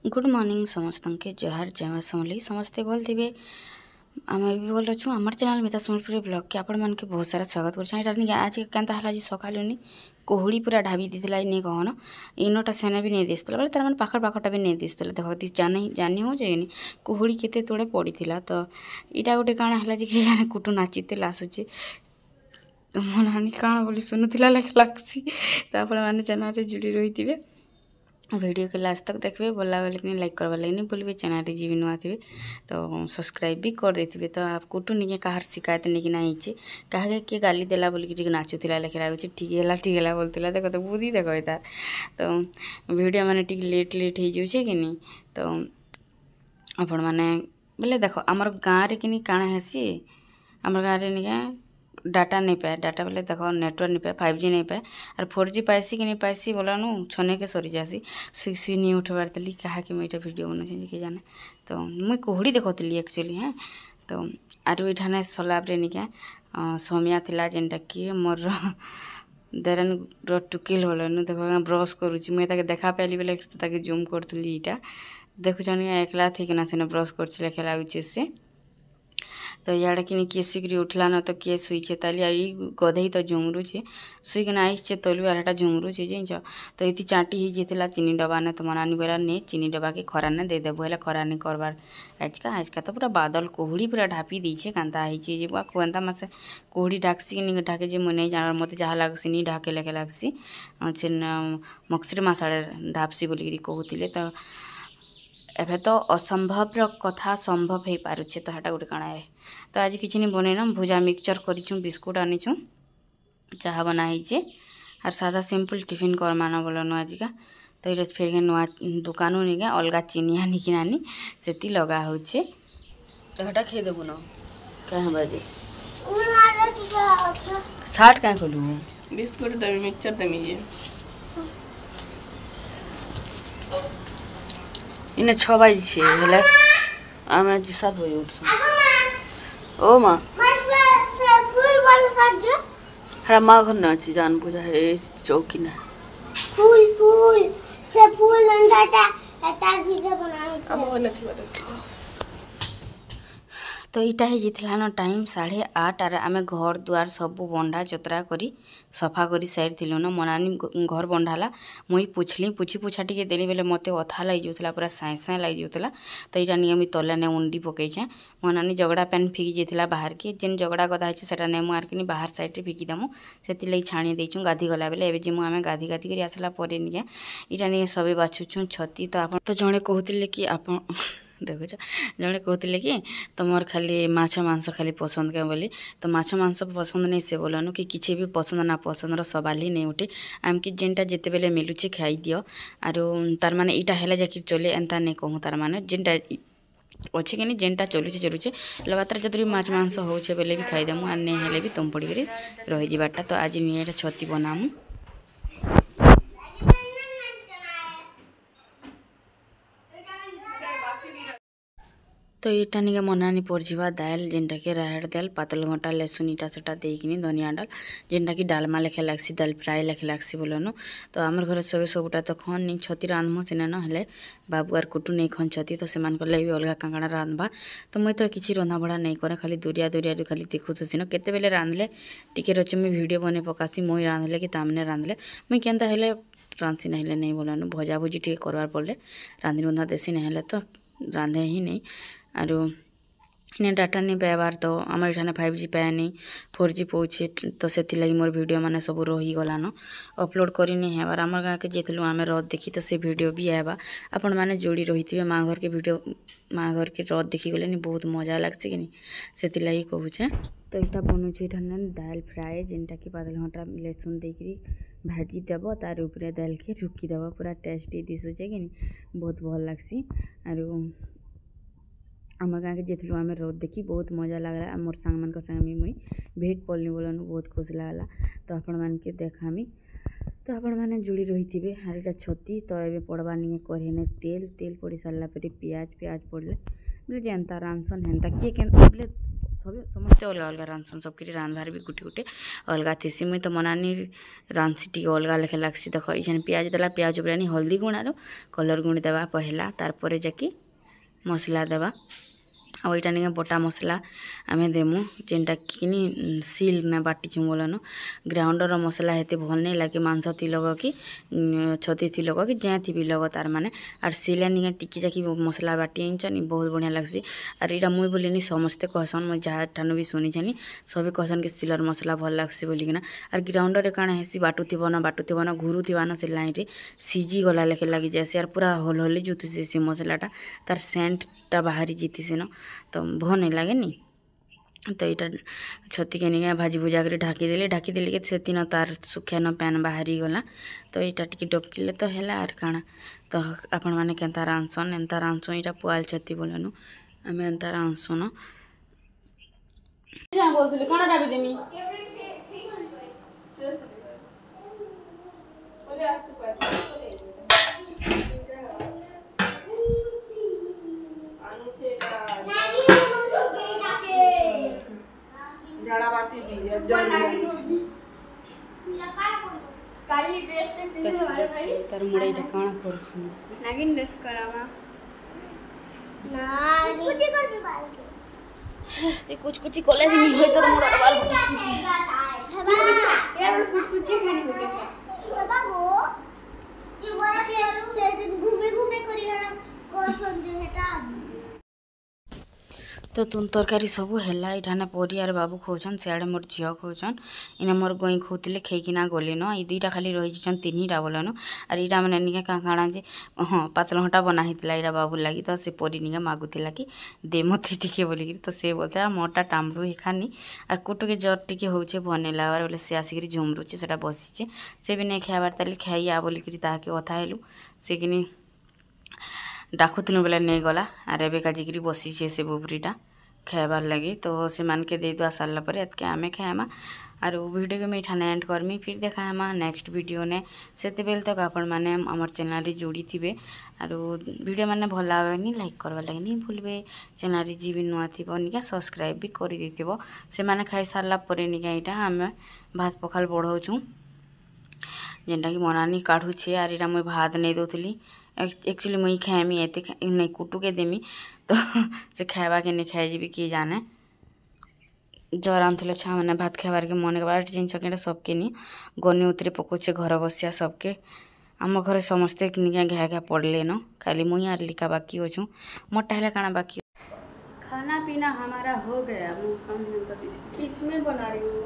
good morning समस्त के जोहार जय समली समस्ते भल थे आम भी भल अच्छु आम चैनल मिता सम्बलपुर ब्लॉग के आपण मानके बहुत सारा स्वागत कर आज के सकालुनी कुहुड़ी पूरा ढाबी देला नहीं कहन इनटा सेना भी नहीं दिसला बोले तार पाखर पाखटा भी नहीं दिसला देख जानी हो जानी कुहुड़ी केते तोड़े पड़ा तो इटा गोटे काण है कि जाने कुटु नाचीते आसूचे तो मो नानी काण बोली शुणुला लगसी तो आप चैनल जुड़ी रही थे वीडियो के लास्ट तक देखिए बोला बोले लाइक करवा लगे नहीं बोलिए चैनल जी भी नुआ थे तो सब्सक्राइब भी कर देते तो आप कुटु नहीं कहार शिकायत नहीं ना क्या किए गाली देला बोलिक नाचुला लेखे लगुच ठीक है बोलता देख तो बुद्धि देख तार तो वीडियो मैंने लेट हो जाऊे कि नहीं तो आपण मैंने बोले देख आमर गाँव में कि काण हेसी आम गाँव में नहीं डाटा नहीं पाए डाटा बोले देख नेटवर्क नहीं पाए 5G नहीं पाए और 4G पाइसी कि नहीं पाइसी बोला नु छने के सरी जासी सुई नहीं उठबार तली कहा कि मुझे वीडियो बना कि जाने तो मुई कुहुड़ी देखी एक्चुअली हाँ तो आरु इठाने सलाब रे निका समिया थिला जेनटा कि मोर देरन टुकिल बोलन देख ब्रश करुची मुझे ताके देखा पाइली बेले ताके जूम करथली इटा देखुछन एकला थी कि ना सेने ब्रश करछि लेखे लागुचे से तो इे कि किए शुक्री उठला न तो किए शुचे ताली गधे तो झुमरुचे शुईकिना आईचे तलु आर झुमरुचे जिनच तो ये चाटी ही जाता चीनी डबा ने तो मनानी बोला ने चीनी डबा के खरा ने दे देबो है खरा नहीं करवार आजका तो पूरा बादल कुहुड़ी पूरा ढापी दीचे कांता है कहता मसे कुहुड़ी ढाकसी नहीं ढाके जे मुझे नहीं जान मत जहाँ लगसी नहीं ढाके लेके लगसी से मक्सिर मासाड़े ढापसी बोलिकी कहते तो एबे तो असंभव कथा संभव हो पारुचे तो हटा गोटे काଣା है तो आज किसी नहीं बनैना भुजा मिक्सचर करूँ बिस्कुट आनीचु चाह बनाई और सादा सिंपल टिफिन कर मान बोलन आजिका तो ये फिर नुआ दुकान नहीं क्या अलग चीनी आनी कि नानी से लगा हो तो हटा खेदेबु न क्या बाजे साठ क्या खोलू बिस्कुट देवी मिक्सचर देमी जे इन 6 बजे हेले आम 7 बजे उठ ओ माँ हरा माँ घर न अच्छी जान पूजा है चौकी ना फूल फूल से फूल अंदाटा तार वीडियो बनाना अब नथी बता तो इटा ही जीतला न टाइम 8:30 आर आमे घर दुआर सब बंधा चतरा करी सफा करी साइड थिलु न मनानी घर बंधाला मुई पुछली पुछी पुछा टिके देली बेले मते अथा लग जाउतला पूरा साए साए लग जाउतला तो इटा नियमित तले ने उंडी पकईछे मनानी जगड़ा पेन फिकी जाइतला बाहर के जेन जगड़ा गदा है सेटा ने मार के बाहर साइड रे फिकी दमु सेति लई छाणी देइछु गाधी गला बेले एबे जिमु आमे गाधी गाधी करी आसला परे निया इटा निये सबे बाछुछु छती तो आपण तो जणे कहतिले कि आपण देखुच जड़े कहते कि तुम खाली माछ मांस खाली पसंद क्या बोली तो माछ मांस पसंद नहीं से बोलन कि किसी भी पसंद ना पसंद सवाल ही नहीं उठे आमकी जेनटा जिते बेले मिलुचे खाई दियो आरो तार माने इटा हेले जाकि चले एंता नहीं कहूँ तार माने जेनटा अच्छे कि जेनटा चलुचे लगातार जब भी माछ मांस होचे बेले भी खाईदेमु आर नहीं हेले भी तुम पड़ी रही जाटा तो आज नहीं छती बनामु तो यहाँ निके मनानी पड़जा दाल जेनटा कि राहड़ दाल पातल घंटा लहसुन इटा सेटा देकिनी धनिया डाल जेनटा कि डालमा लेखे लगसी दाल फ्राए लेखे लगसी बोलन तो आमर घर सब सबुटा तो खन नहीं छती रांधम सीना ना बाबू आर कुटु नहीं खन छती तो से भी अलग कांकड़ा रांधबा तो मुझे तो किसी रंधा बड़ा नहीं करे खाली दूरिया दूरिया खाली देखुछु सीन केते बेले रांधले टिके रचे मुझे वीडियो बने पकासी मुई रांधले कि तामने रांधले मुई केनता हेले रांधसी ना नहीं बोलन भजा भुजी टे करवार पड़े रांधि रुंधा देसी ना तो रांधे ही नहीं आरो इन्हें डाटा नहीं पाइबार तो आम इठाने 5G पाए नहीं 4G पौचे तो से लगी मोर वीडियो माने सब रही गलान अपलोड करी नहीं हेबार आम गाँव के जेतलु आम रथ देखी तो से वीडियो भी आएबा आपण मैंने जोड़ी रही थे माँ घर के वीडियो माँ घर के रथ देखी गले नहीं बहुत मजा लगसी कि से लगी कहूचे तो यहाँ बनूचे इठाने दाल फ्राए जेनटा कि पातल घंटा लहसुन देकरी भाजी देव तार उपरे दाल के रुकी देव पूरा टेस्टी दिशुचे कि बहुत भल लगसी आरो आम गाँव के जेतलु आम रोद देखी बहुत मजा लगला मोर सांग मान संगे मुई भेट पड़नी बोलन बहुत खुश लगला तो आपण मान के देखामी तो आपण मैंने जुड़ी रही थे आर इटा छती तो ये पड़वा नहीं कढ़े तेल तेल पड़ सारा पे प्याज प्याज पड़ले बोले जनता रांधसन हेन्ता किए बोले सब समस्ते अलग अलग रांधसन सबके रांधबार भी गुटे गुटे अलग थीसी मुई तो मनानी रांधसी टी अलग लेखे लगसी देख ये पियाज देला पियाज उपरानी हल्दी गुणार कलर गुणी देवा पहला तार जाकि मसला देवा आ यहाँ नहीं बटा मसला आम देमु जेनटा कि सील ना बाटी बोलन ग्राउंडर मसला हेते भल नहीं लगे मांस थी लग कि छती थी लग कि जैँ थी भी लग तार माने आर सीले नहीं टिकी जाकि मसला बाटी आनी बहुत बढ़िया लगसी आर यहाँ मुई बोलिनी समस्ते कहसन मुझे जहाँ ठानु भी शुनी छानी सभी कहसन कि सिलर मसला भल लगसी बोलिकिना आर ग्राउंडर काण हेसी बाटुथब ना घुरुथब ना से लाइन रे सीझी गला लेखे लगी जाए आर पूरा हल हली जुतुसी से मसलाटा तार सेंटटा बाहरी जीतीसी न तो भल नहीं लगे नी तो यहाँ छती के नहीं भाजी भुजा कर ढाकी देली के से तीन तार सुखियान पैन बाहरी गला तो यहाँ टी डबकिले तो है आर काଣା तो आपण मैंने केन्ता रांधसन एंता रांधसु यहाँ पुआल छती बोलनु आम एंता रांधसुन बोलुली कौन डाबी देमी तार मुड़े इटा काଣା करछु नागिन ड्रेस करावा नानी कुछ कर भी बाल के से कुछ कॉलेज नहीं होय तो मोरा बाल यार कुछ खाने होते हैं बाबू ये बड़ा से दिन घूमे करिया को संजय हेटा तो तुम तरकारी सबू है यहाँ परी आर बाबू खोचन सियाड़े मोर झील खोचन इने मोर गई खोते खेकिना गले न ये दुईटा खाली रही तीन टा बोलन आर यहाँ मैंने निके काଣା जे हाँ पातल घंटा बनाहीला यहाँ बाबू लगी तो से परी निके मागुला कि दे मत टिके बोलिकी तो से बोलता मोटा टामरू ही खानी आर कुटु के जर टिके होचे बनैला बोले से आसिक झुमरुचे से बसीचे से भी नहीं खाइबार ताली खाइया बोलिकी ताके कथा हेलु से कि डाकुथुनु बेले नहीं गला आर एबे काजिकी बसीचे से बुबरीटा खाइबार लगी तो से मान के दे दुआ सारा पर एतके आमे खाएमा आर वीडियो के मैं इठाने एंड करमी फिर देखाएमा नेक्स्ट वीडियो ने से बेल तक आपण मैंने आमर चैनल जोड़ी थे आर वीडियो मैंने भल लगे लाइक करवा लगे नहीं भूलबे चैनल जी भी नुआ थी निका सब्सक्राइब भी कर देथिबो से माने खाई सारा पर निका यहाँ आम भात पखाल बढ़ाऊँ जेनटा कि मनानी काढ़ुछे आर यहाँ मुझे भात नहीं दौली एक्चुअली मुई खाएमी एते नहीं कुटु के देमी तो से खाइबा के नहीं खाई जी किए जाने जर आनते छुआ मैंने भात खाइबार के मन के जिन चकेटा सबके नहीं गनी उतरे पकोचे घर बसिया सबके आम घर समस्ते निके घा पड़ले न खाली मुई आर लिखा बाकी होचु मोटा है काना बाकी खाना पीना हमारा हो गया किस में बना रही हूँ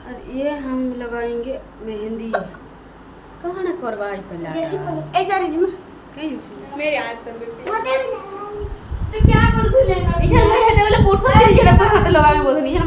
और ये हम लगाएंगे मेहंदी कहाँ ना करवाई पहले जैसे ए जारिज में मेरे हाथ पर होते भी नहीं तो क्या कर दूँ लेना इधर मैं है वाला पोर्शन के लिए तो हाथ लगा में बोल नहीं